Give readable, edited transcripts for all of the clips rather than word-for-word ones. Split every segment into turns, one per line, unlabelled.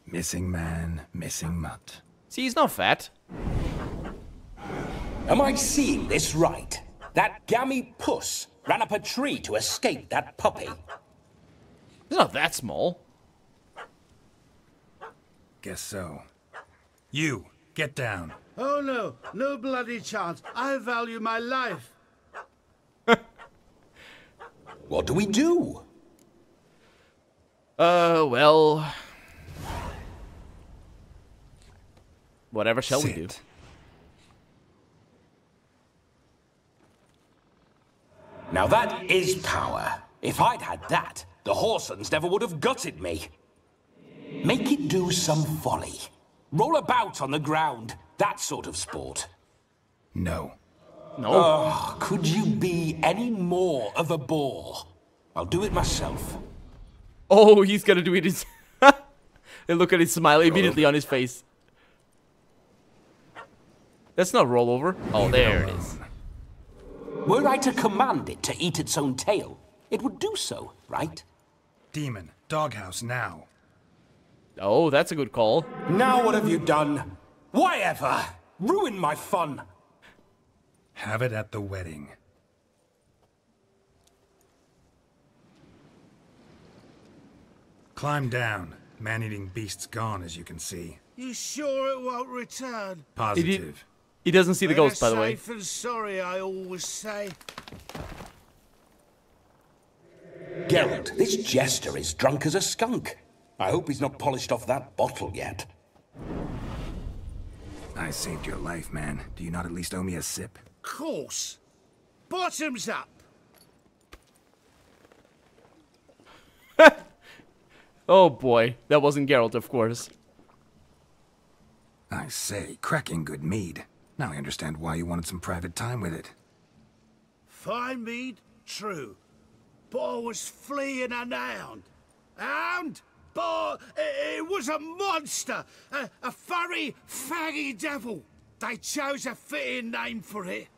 Missing man, missing mutt.
See, he's not fat.
Am I seeing this right? That gammy puss ran up a tree to escape that puppy.
He's not that small.
Guess so.
You, get down.
Oh no, no bloody chance. I value my life.
What do we do?
Well... Whatever shall we do?
Now that is power. If I'd had that, the Horsons never would have gutted me. Make it do some folly. Roll about on the ground. That sort of sport.
No.
No.
Oh, could you be any more of a bore? I'll do it myself.
Oh, he's gonna do it. And look at his smile immediately on his face. That's not rollover. Oh, there it is.
Were I to command it to eat its own tail, it would do so, right?
Demon, doghouse now.
Oh, that's a good call.
Now what have you done? Why ever? Ruin my fun.
Have it at the wedding. Climb down. Man-eating beast's gone, as you can see.
You sure it won't return?
Positive.
He doesn't see the ghost, by the way.
Safe and sorry, I always say.
Geralt, this jester is drunk as a skunk. I hope he's not polished off that bottle yet.
I saved your life, man. Do you not at least owe me a sip?
Course. Bottoms up.
Oh boy, that wasn't Geralt, of course.
I say, cracking good mead. Now I understand why you wanted some private time with it.
Fine mead, true. But I was fleeing an hound. Hound? But it was a monster. A furry, faggy devil. They chose a fitting name for it.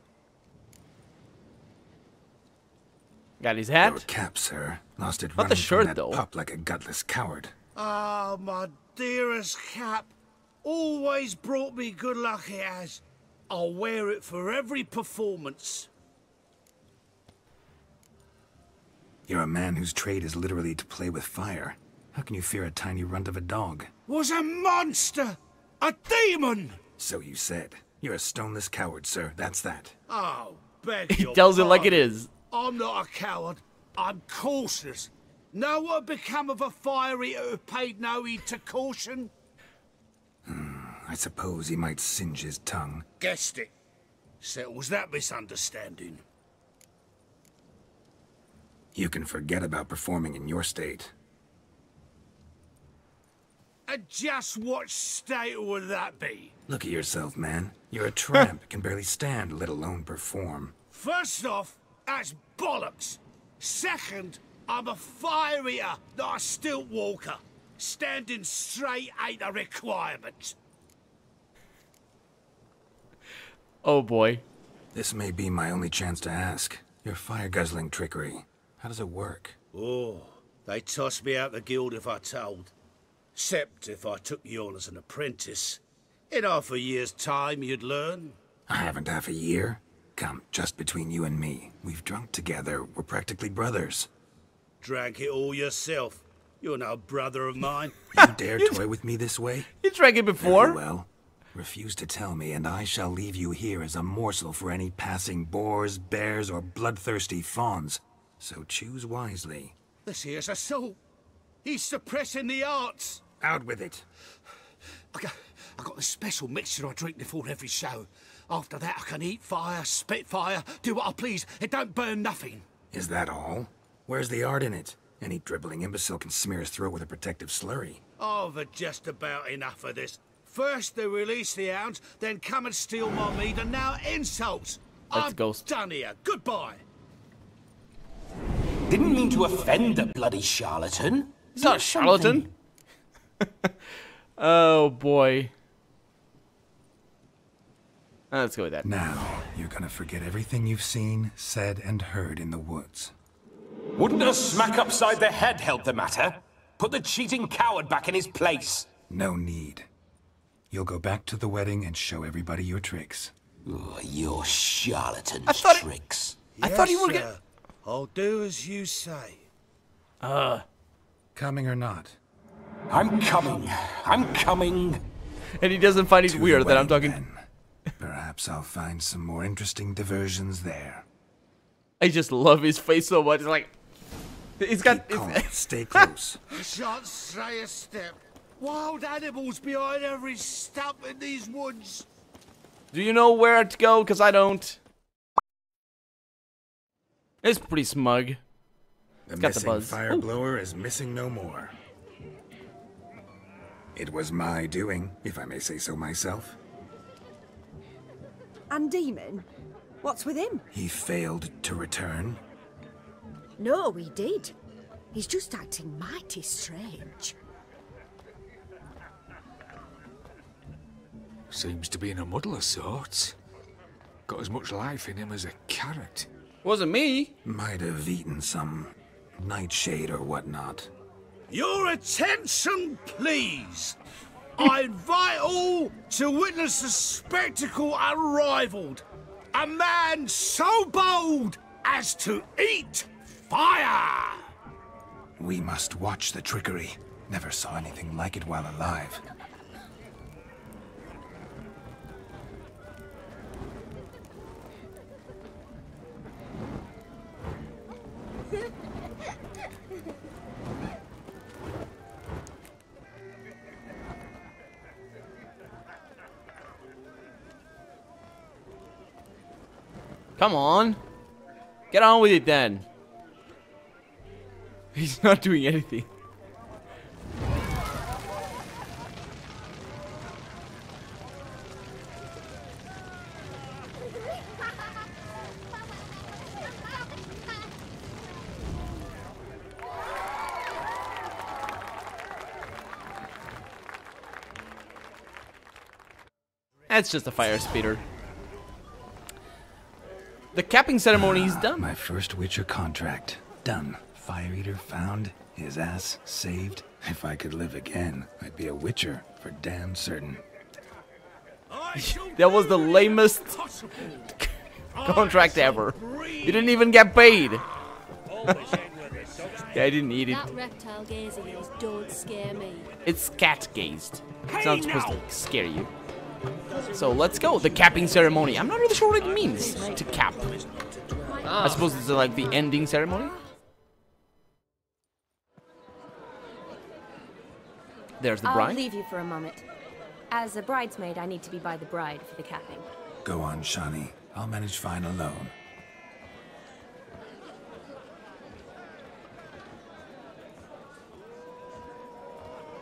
Got his hat.
Your cap, sir. Lost it
Not the
running
shirt,
from that
though.
pup like a gutless coward.
Ah, my dearest cap. Always brought me good luck it has. I'll wear it for every performance.
You're a man whose trade is literally to play with fire. How can you fear a tiny runt of a dog?
Was a monster! A demon!
So you said. You're a stoneless coward, sir. That's that.
Oh, beg
He
your
tells it like it
pardon.
is.
I'm not a coward. I'm cautious. Know what become of a fire eater who paid no heed to caution?
I suppose he might singe his tongue.
Guessed it. Settles that misunderstanding.
You can forget about performing in your state.
And just what state would that be?
Look at yourself, man. You're a tramp, can barely stand, let alone perform.
First off, that's bollocks. Second, I'm a fire eater, not a stilt walker. Standing straight ain't a requirement.
Oh boy.
This may be my only chance to ask. Your fire-guzzling trickery. How does it work?
Oh, they tossed me out the guild if I told. Except if I took you on as an apprentice. In half a year's time, you'd learn.
I haven't half a year. Come, just between you and me. We've drunk together. We're practically brothers.
Drank it all yourself. You're no brother of mine.
You dare toy with me this way?
You drank it
Very
before.
well. Refuse to tell me, and I shall leave you here as a morsel for any passing boars, bears, or bloodthirsty fawns. So choose wisely.
This here's assault. He's suppressing the arts.
Out with it.
I got this special mixture I drink before every show. After that, I can eat fire, spit fire, do what I please. It don't burn nothing.
Is that all? Where's the art in it? Any dribbling imbecile can smear his throat with a protective slurry.
I've had just about enough of this. First they release the hounds, then come and steal my meat, and now insults.
That's
I'm
Ghost.
done here. Goodbye.
Didn't mean to offend the bloody charlatan.
He's not a charlatan. Oh boy. Let's go with that.
Now, you're gonna forget everything you've seen, said, and heard in the woods.
Wouldn't a smack upside the head help the matter? Put the cheating coward back in his place.
No need. You'll go back to the wedding and show everybody your tricks.
Oh, your charlatan's
I thought
tricks.
I thought you were
Yes, sir. I'll do as you say.
Coming or not?
I'm coming. I'm coming.
And he doesn't find it
To
weird
the
that I'm
wedding,
talking.
then. Perhaps I'll find some more interesting diversions there.
I just love his face so much. It's like he's got.
Keep calm. Stay close.
You shan't stray a step. Wild animals behind every stump in these woods.
Do you know where to go? Cause I don't. It's pretty smug.
The
got the
missing
buzz.
fire
Ooh.
blower is missing no more. It was my doing, if I may say so myself.
And Demon? What's with him?
He failed to return.
No, he did. He's just acting mighty strange.
Seems to be in a muddle of sorts. Got as much life in him as a carrot.
Wasn't me.
Might have eaten some nightshade or whatnot.
Your attention, please. I invite all to witness a spectacle unrivaled. A man so bold as to eat fire.
We must watch the trickery. Never saw anything like it while alive.
Come on. Get on with it then. He's not doing anything. That's just a fire speeder. The capping ceremony is done.
My first Witcher contract. Done. Fire Eater found. His ass saved. If I could live again, I'd be a Witcher for damn certain.
That was the lamest contract ever. You didn't even get paid. Yeah, I didn't need it.
That reptile gazing is don't scare me.
It's cat-gazed. It's not supposed to scare you. So let's go. The capping ceremony. I'm not really sure what it means to cap. I suppose it's like the ending ceremony. There's the
I'll
bride.
leave you for a moment. As a bridesmaid, I need to be by the bride for the capping.
Go on, Shani. I'll manage fine alone.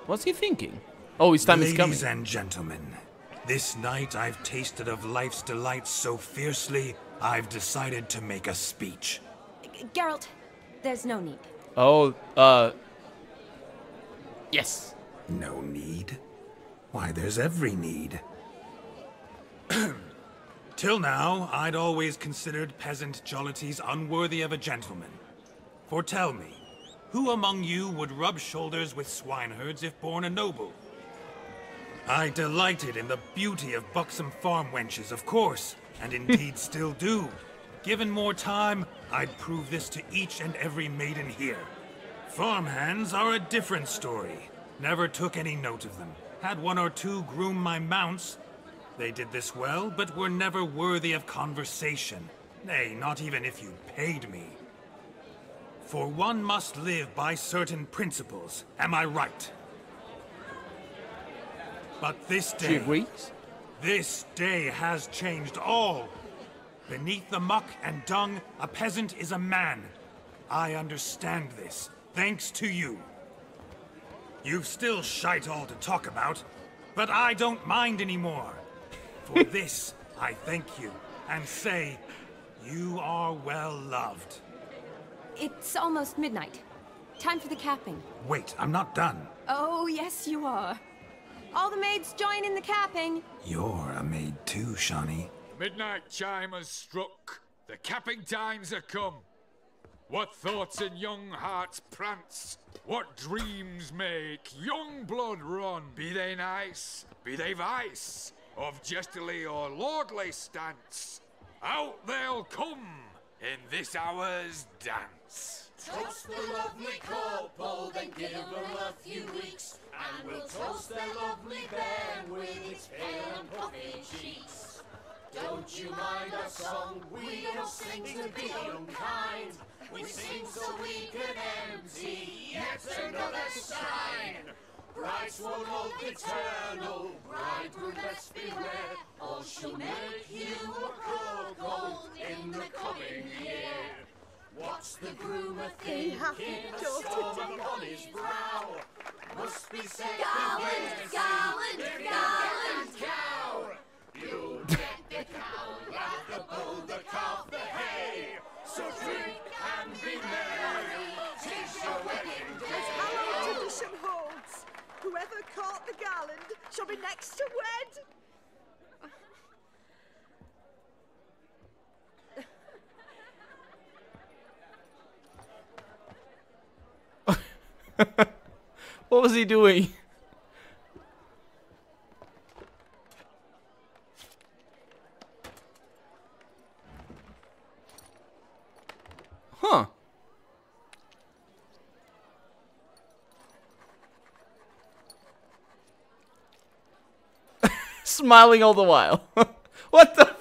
What's he thinking? Oh, his time is coming.
Ladies and gentlemen, this night I've tasted of life's delights so fiercely, I've decided to make a speech.
Geralt, there's no need.
Oh, yes.
No need? Why, there's every need. Till now, I'd always considered peasant jollities unworthy of a gentleman. For tell me, who among you would rub shoulders with swineherds if born a noble? I delighted in the beauty of buxom farm wenches, of course, and indeed still do. Given more time, I'd prove this to each and every maiden here. Farmhands are a different story. Never took any note of them. Had one or two groom my mounts. They did this well, but were never worthy of conversation. Nay, not even if you paid me. For one must live by certain principles, am I right? But this
She
day,
agrees.
this day has changed all. Beneath the muck and dung, a peasant is a man. I understand this, thanks to you. You've still shite all to talk about, but I don't mind anymore. For this, I thank you, and say, you are well loved.
It's almost midnight. Time for the capping.
Wait, I'm not done.
Oh, yes, you are. All the maids join in the capping.
You're a maid too, Shani.
Midnight chime has struck. The capping times are come. What thoughts in young hearts prance? What dreams make young blood run? Be they nice, be they vice, of jestily or lordly stance, out they'll come in this hour's dance.
Toast the lovely couple, then give them a few weeks, and we'll toast their lovely bairn with its pale and puffy cheeks. Don't you mind our song, we don't sing to be unkind, we sing so we can empty yet another shrine. Bride's one love eternal, bridegroom let's beware, or she'll make you a cuckold in the coming year. What's the groom a thinking? A storm upon his brow must be said. Gallant, gallant, gallant cow. You get the cow, laugh the bull, the calf, the hay. So drink and be merry, 'tis your wedding day.
As Harrow tradition holds, whoever caught the garland shall be next to wed.
What was he doing? Huh. Smiling all the while. What the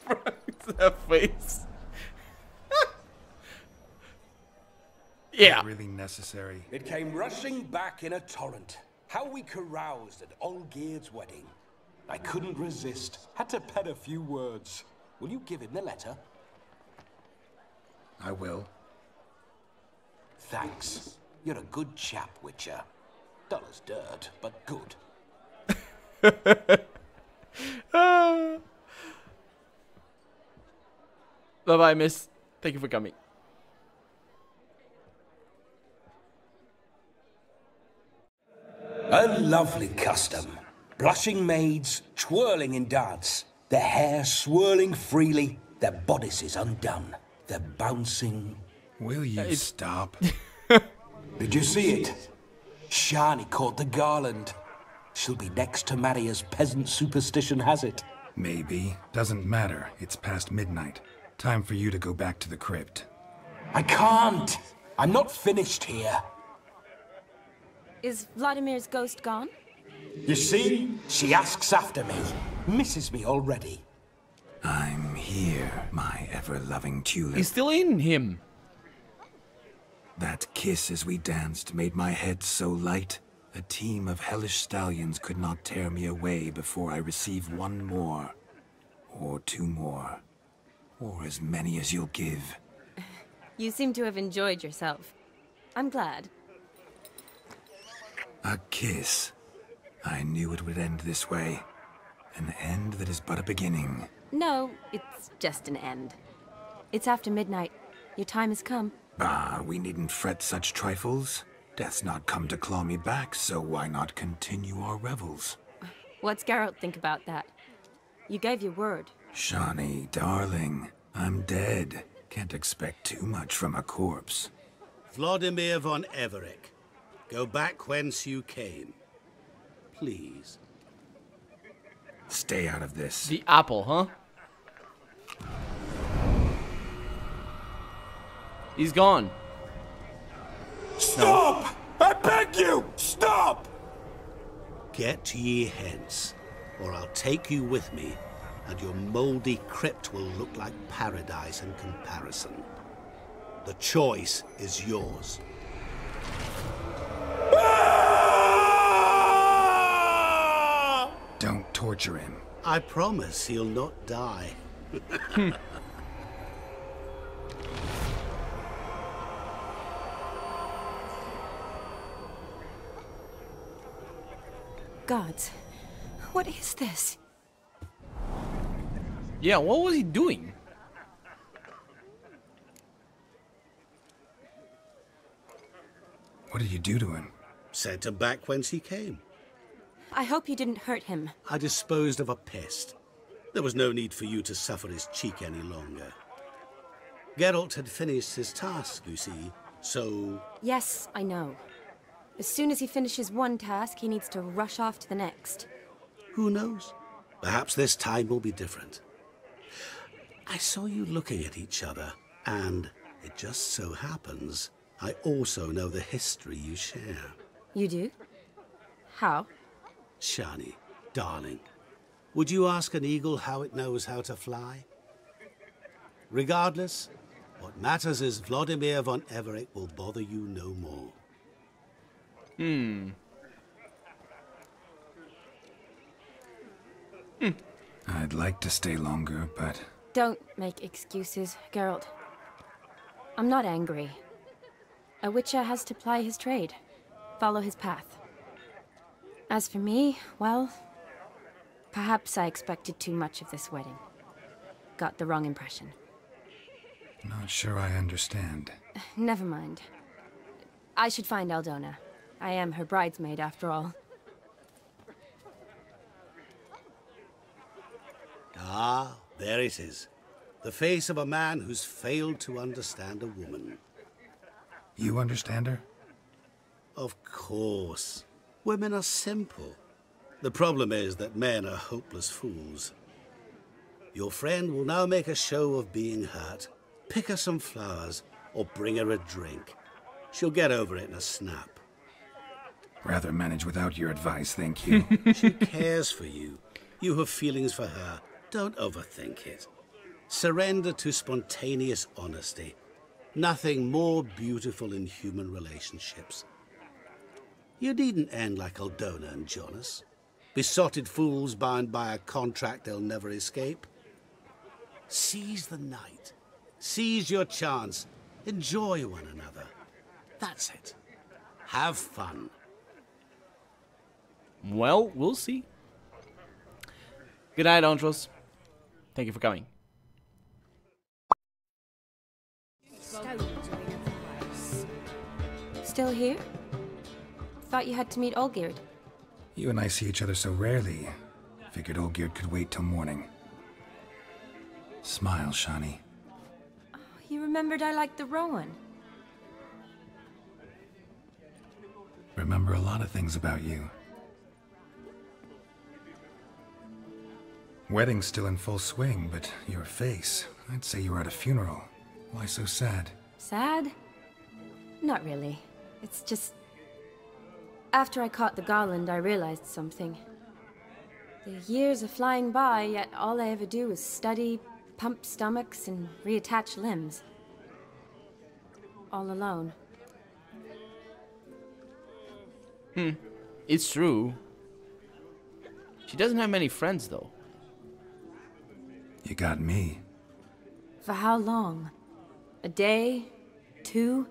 fuck is that face? Yeah.
Really necessary.
It came rushing back in a torrent. How we caroused at Olgierd's wedding. I couldn't resist. Had to pen a few words. Will you give him the letter?
I will.
Thanks. You're a good chap, Witcher. Dull as dirt, but good.
Bye-bye, miss. Thank you for coming.
A lovely custom. Blushing maids, twirling in dance. Their hair swirling freely, their bodices undone. They're bouncing.
Will you stop?
Did you see it? Shani caught the garland. She'll be next to marry as peasant superstition has it.
Maybe. Doesn't matter. It's past midnight. Time for you to go back to the crypt.
I can't. I'm not finished here.
Is Vladimir's ghost gone?
You see? She asks after me. Misses me already.
I'm here, my ever-loving tulip.
He's still in him.
That kiss as we danced made my head so light. A team of hellish stallions could not tear me away before I receive one more. Or two more. Or as many as you'll give.
You seem to have enjoyed yourself. I'm glad.
A kiss. I knew it would end this way. An end that is but a beginning.
No, it's just an end. It's after midnight. Your time has come.
Ah, we needn't fret such trifles. Death's not come to claw me back, so why not continue our revels?
What's Geralt think about that? You gave your word.
Shani, darling, I'm dead. Can't expect too much from a corpse.
Vladimir von Everec, go back whence you came. Please.
Stay out of this.
The apple, huh? He's gone.
Stop! No. I beg you! Stop!
Get ye hence, or I'll take you with me, and your mouldy crypt will look like paradise in comparison. The choice is yours.
Don't torture him.
I promise he'll not die.
Gods, what is this?
Yeah, what was he doing?
What did you do to him?
Sent him back whence he came.
I hope you didn't hurt him.
I disposed of a pest. There was no need for you to suffer his cheek any longer. Geralt had finished his task, you see, so...
Yes, I know. As soon as he finishes one task, he needs to rush off to the next.
Who knows? Perhaps this time will be different. I saw you looking at each other, and it just so happens I also know the history you share.
You do? How?
Shani, darling, would you ask an eagle how it knows how to fly? Regardless, what matters is Vladimir von Everec will bother you no more.
I'd like to stay longer, but...
Don't make excuses, Geralt. I'm not angry. A Witcher has to ply his trade, follow his path. As for me, well, perhaps I expected too much of this wedding. Got the wrong impression.
Not sure I understand.
Never mind. I should find Aldona. I am her bridesmaid, after all.
Ah, there it is. The face of a man who's failed to understand a woman.
You understand her?
Of course. Women are simple. The problem is that men are hopeless fools. Your friend will now make a show of being hurt, pick her some flowers, or bring her a drink. She'll get over it in a snap.
Rather manage without your advice, thank you.
She cares for you. You have feelings for her. Don't overthink it. Surrender to spontaneous honesty. Nothing more beautiful in human relationships. You needn't end like Aldona and Jonas. Besotted fools bound by a contract they'll never escape. Seize the night. Seize your chance. Enjoy one another. That's it. Have fun.
Well, we'll see. Good night, Andros. Thank you for coming.
Still here? Thought you had to meet Olgierd.
You and I see each other so rarely. Figured Olgierd could wait till morning. Smile, Shani.
Oh, you remembered I liked the Rowan.
Remember a lot of things about you. Wedding's still in full swing, but your face, I'd say you were at a funeral. Why so sad?
Sad? Not really. It's just... After I caught the garland, I realized something. The years are flying by, yet all I ever do is study, pump stomachs, and reattach limbs. All alone.
It's true. She doesn't have many friends, though.
You got me.
For how long? A day? 2?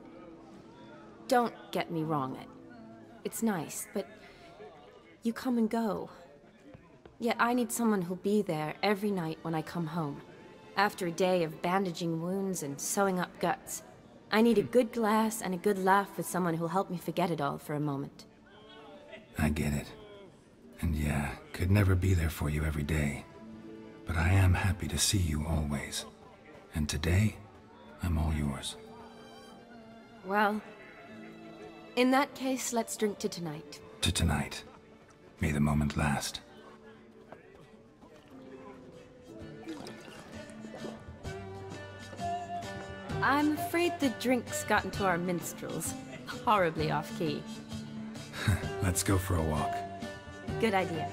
Don't get me wrong. It's nice, but you come and go. Yet I need someone who'll be there every night when I come home. After a day of bandaging wounds and sewing up guts, I need a good glass and a good laugh with someone who'll help me forget it all for a moment.
I get it. And yeah, could never be there for you every day. But I am happy to see you always. And today, I'm all yours.
Well, in that case, let's drink to tonight.
To tonight. May the moment last.
I'm afraid the drinks got into our minstrels. Horribly off-key.
Let's go for a walk.
Good idea.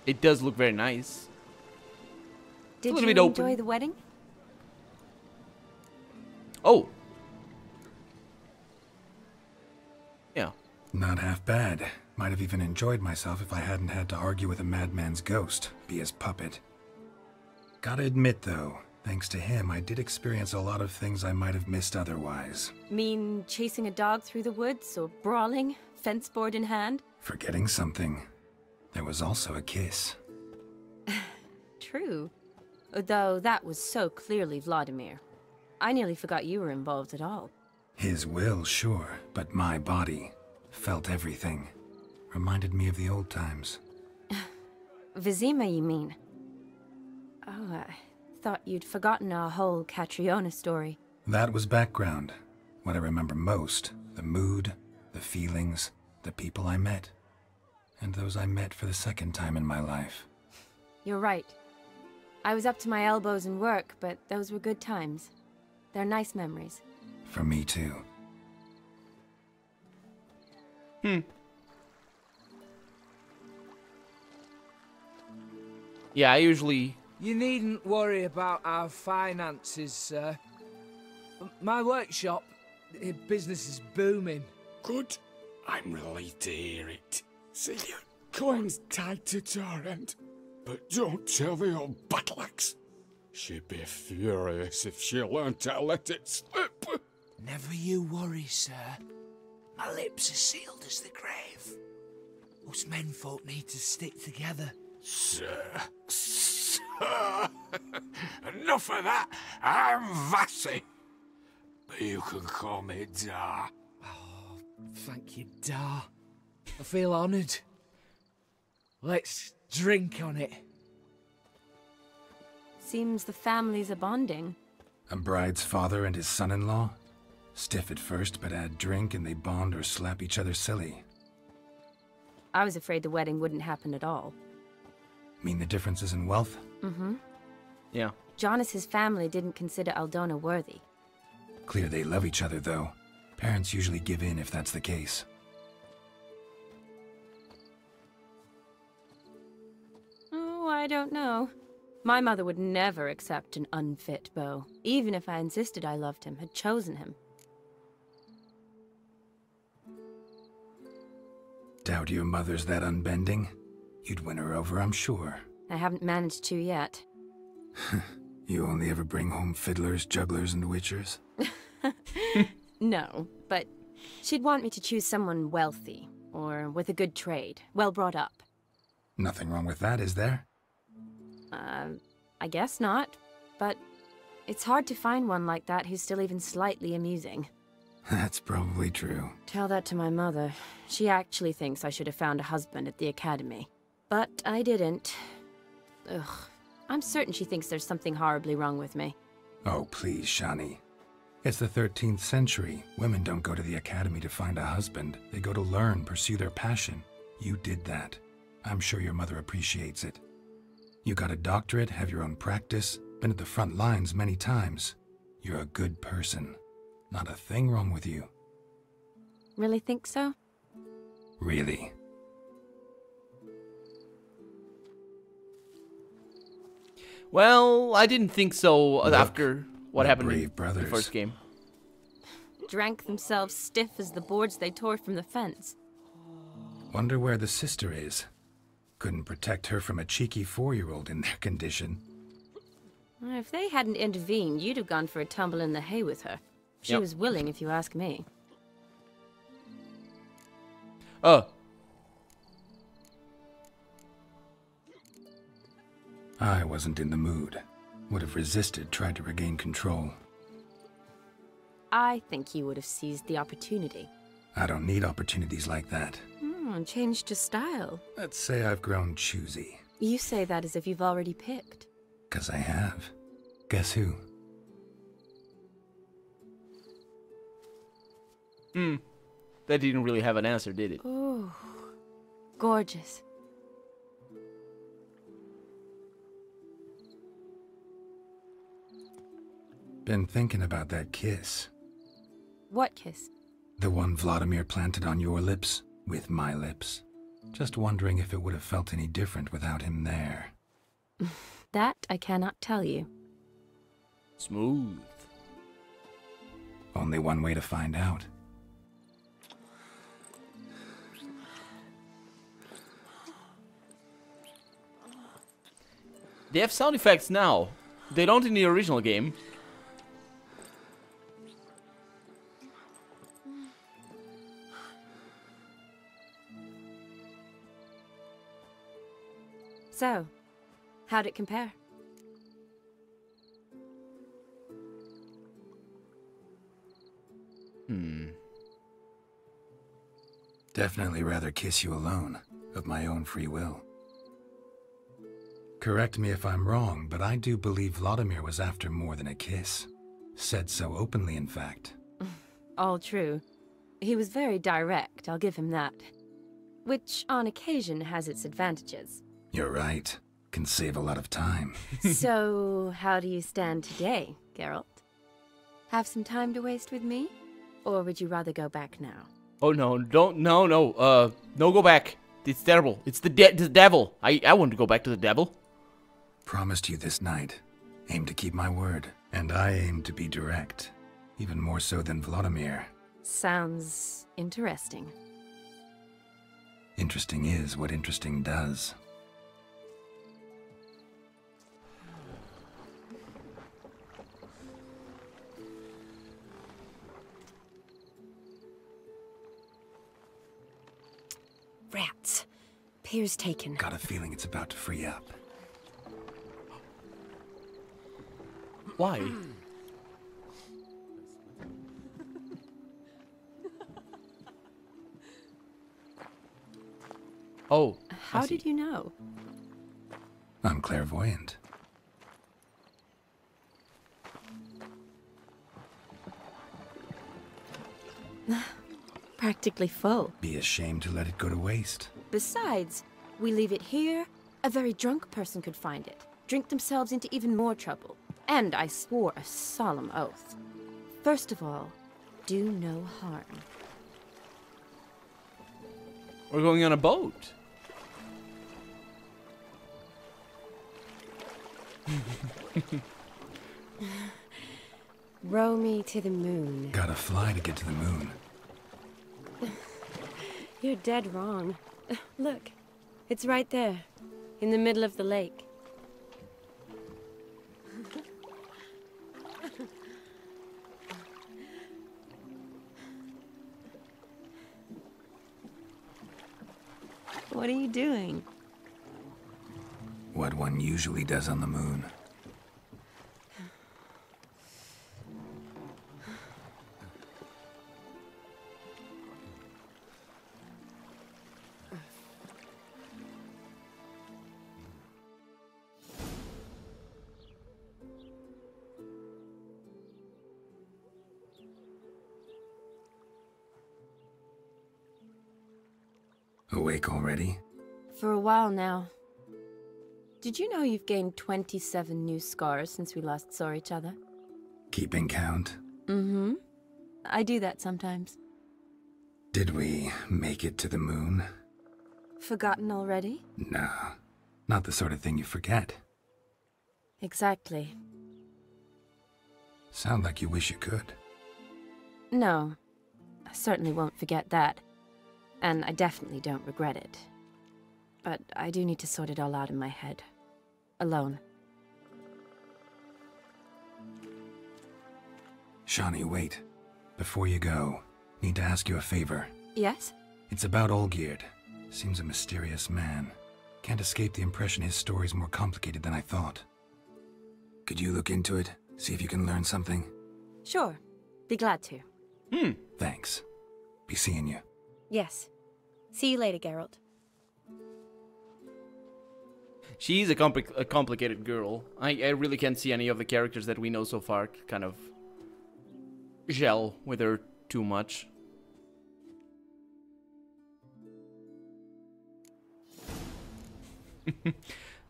It does look very nice.
Did
little
you
bit open.
enjoy the wedding?
Oh. Yeah.
Not half bad. Might have even enjoyed myself if I hadn't had to argue with a madman's ghost, be his puppet. Gotta admit, though, thanks to him, I did experience a lot of things I might have missed otherwise.
Mean chasing a dog through the woods, or brawling, fence board in hand?
Forgetting something. There was also a kiss.
True. Though that was so clearly Vladimir. I nearly forgot you were involved at all.
His will, sure, but my body felt everything. Reminded me of the old times.
Vizima, you mean? Oh, I thought you'd forgotten our whole Catriona story.
That was background. What I remember most, the mood, the feelings, the people I met. And those I met for the second time in my life.
You're right. I was up to my elbows in work, but those were good times. They're nice memories.
For me too.
Yeah, I usually...
You needn't worry about our finances, sir. My workshop, business is booming.
Good. I'm relieved to hear it. See your coin's tied to Torrent. But don't tell the old battleaxe. She'd be furious if she learned to let it slip.
Never you worry, sir. My lips are sealed as the grave. Us menfolk need to stick together.
Sir. Enough of that. I'm Vassy. But you can call me Dar.
Oh, thank you, Dar. I feel honoured. Let's drink on it.
Seems the families are bonding.
A bride's father and his son-in-law? Stiff at first, but add drink and they bond or slap each other silly.
I was afraid the wedding wouldn't happen at all.
Mean the differences in wealth?
Mm-hmm.
Yeah.
Jonas's family didn't consider Aldona worthy.
Clear they love each other, though. Parents usually give in if that's the case.
Oh, I don't know. My mother would never accept an unfit beau, even if I insisted I loved him, had chosen him.
Doubt your mother's that unbending? You'd win her over, I'm sure.
I haven't managed to yet.
You only ever bring home fiddlers, jugglers, and witchers?
No, but she'd want me to choose someone wealthy, or with a good trade, well brought up.
Nothing wrong with that, is there?
I guess not, but it's hard to find one like that who's still even slightly amusing.
That's probably true.
Tell that to my mother. She actually thinks I should have found a husband at the academy. But I didn't. Ugh. I'm certain she thinks there's something horribly wrong with me.
Oh, please, Shani. It's the 13th century. Women don't go to the academy to find a husband. They go to learn, pursue their passion. You did that. I'm sure your mother appreciates it. You got a doctorate, have your own practice, been at the front lines many times. You're a good person. Not a thing wrong with you.
Really think so?
Really.
Well, I didn't think so after what happened in
brothers.
the first game.
Drank themselves stiff as the boards they tore from the fence.
Wonder where the sister is. Couldn't protect her from a cheeky 4-year-old in their condition.
If they hadn't intervened, you'd have gone for a tumble in the hay with her. She was willing, if you ask me.
I wasn't in the mood. Would have resisted, tried to regain control.
I think you would have seized the opportunity.
I don't need opportunities like that.
Changed your style.
Let's say I've grown choosy.
You say that as if you've already picked.
'Cause I have. Guess who?
That didn't really have an answer, did it?
Oh, gorgeous.
Been thinking about that kiss.
What kiss?
The one Vladimir planted on your lips, with my lips. Just wondering if it would have felt any different without him there.
That I cannot tell you.
Smooth.
Only one way to find out.
They have sound effects now. They don't in the original game.
So, how'd it compare?
Definitely rather kiss you alone, of my own free will. Correct me if I'm wrong, but I do believe Vladimir was after more than a kiss. Said so openly, in fact.
All true. He was very direct, I'll give him that. Which, on occasion, has its advantages.
You're right. Can save a lot of time.
So, how do you stand today, Geralt? Have some time to waste with me? Or would you rather go back now?
Oh no, no, go back. It's terrible. It's the devil. I want to go back to the devil.
Promised you this night. Aim to keep my word. And I aim to be direct. Even more so than Vladimir.
Sounds interesting.
Interesting is what interesting does.
Rats. Pier's taken.
Got a feeling it's about to free up.
Why? Oh.
How did you know?
I'm clairvoyant.
Practically full.
Be ashamed to let it go to waste.
Besides, we leave it here, a very drunk person could find it, drink themselves into even more trouble. And I swore a solemn oath. First of all, do no harm.
We're going on a boat.
Row me to the moon.
Gotta fly to get to the moon.
You're dead wrong. Look, it's right there, in the middle of the lake. What are you doing?
What one usually does on the moon. Awake already?
For a while now. Did you know you've gained 27 new scars since we last saw each other?
Keeping count?
Mm-hmm. I do that sometimes.
Did we make it to the moon?
Forgotten already?
No, not the sort of thing you forget.
Exactly.
Sound like you wish you could.
No, I certainly won't forget that. And I definitely don't regret it. But I do need to sort it all out in my head. Alone.
Shani, wait. Before you go, need to ask you a favor.
Yes?
It's about Olgierd. Seems a mysterious man. Can't escape the impression his story's more complicated than I thought. Could you look into it? See if you can learn something?
Sure. Be glad to.
Thanks. Be seeing you.
Yes. See you later, Geralt.
She's a complicated girl. I really can't see any of the characters that we know so far kind of gel with her too much.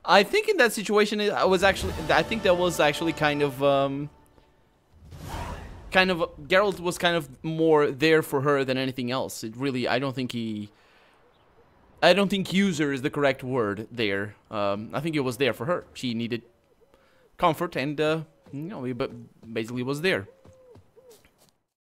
I think in that situation, I think that was actually kind of Geralt was kind of more there for her than anything else. It really, I don't think user is the correct word there. I think it was there for her. She needed comfort and, you know, he basically was there.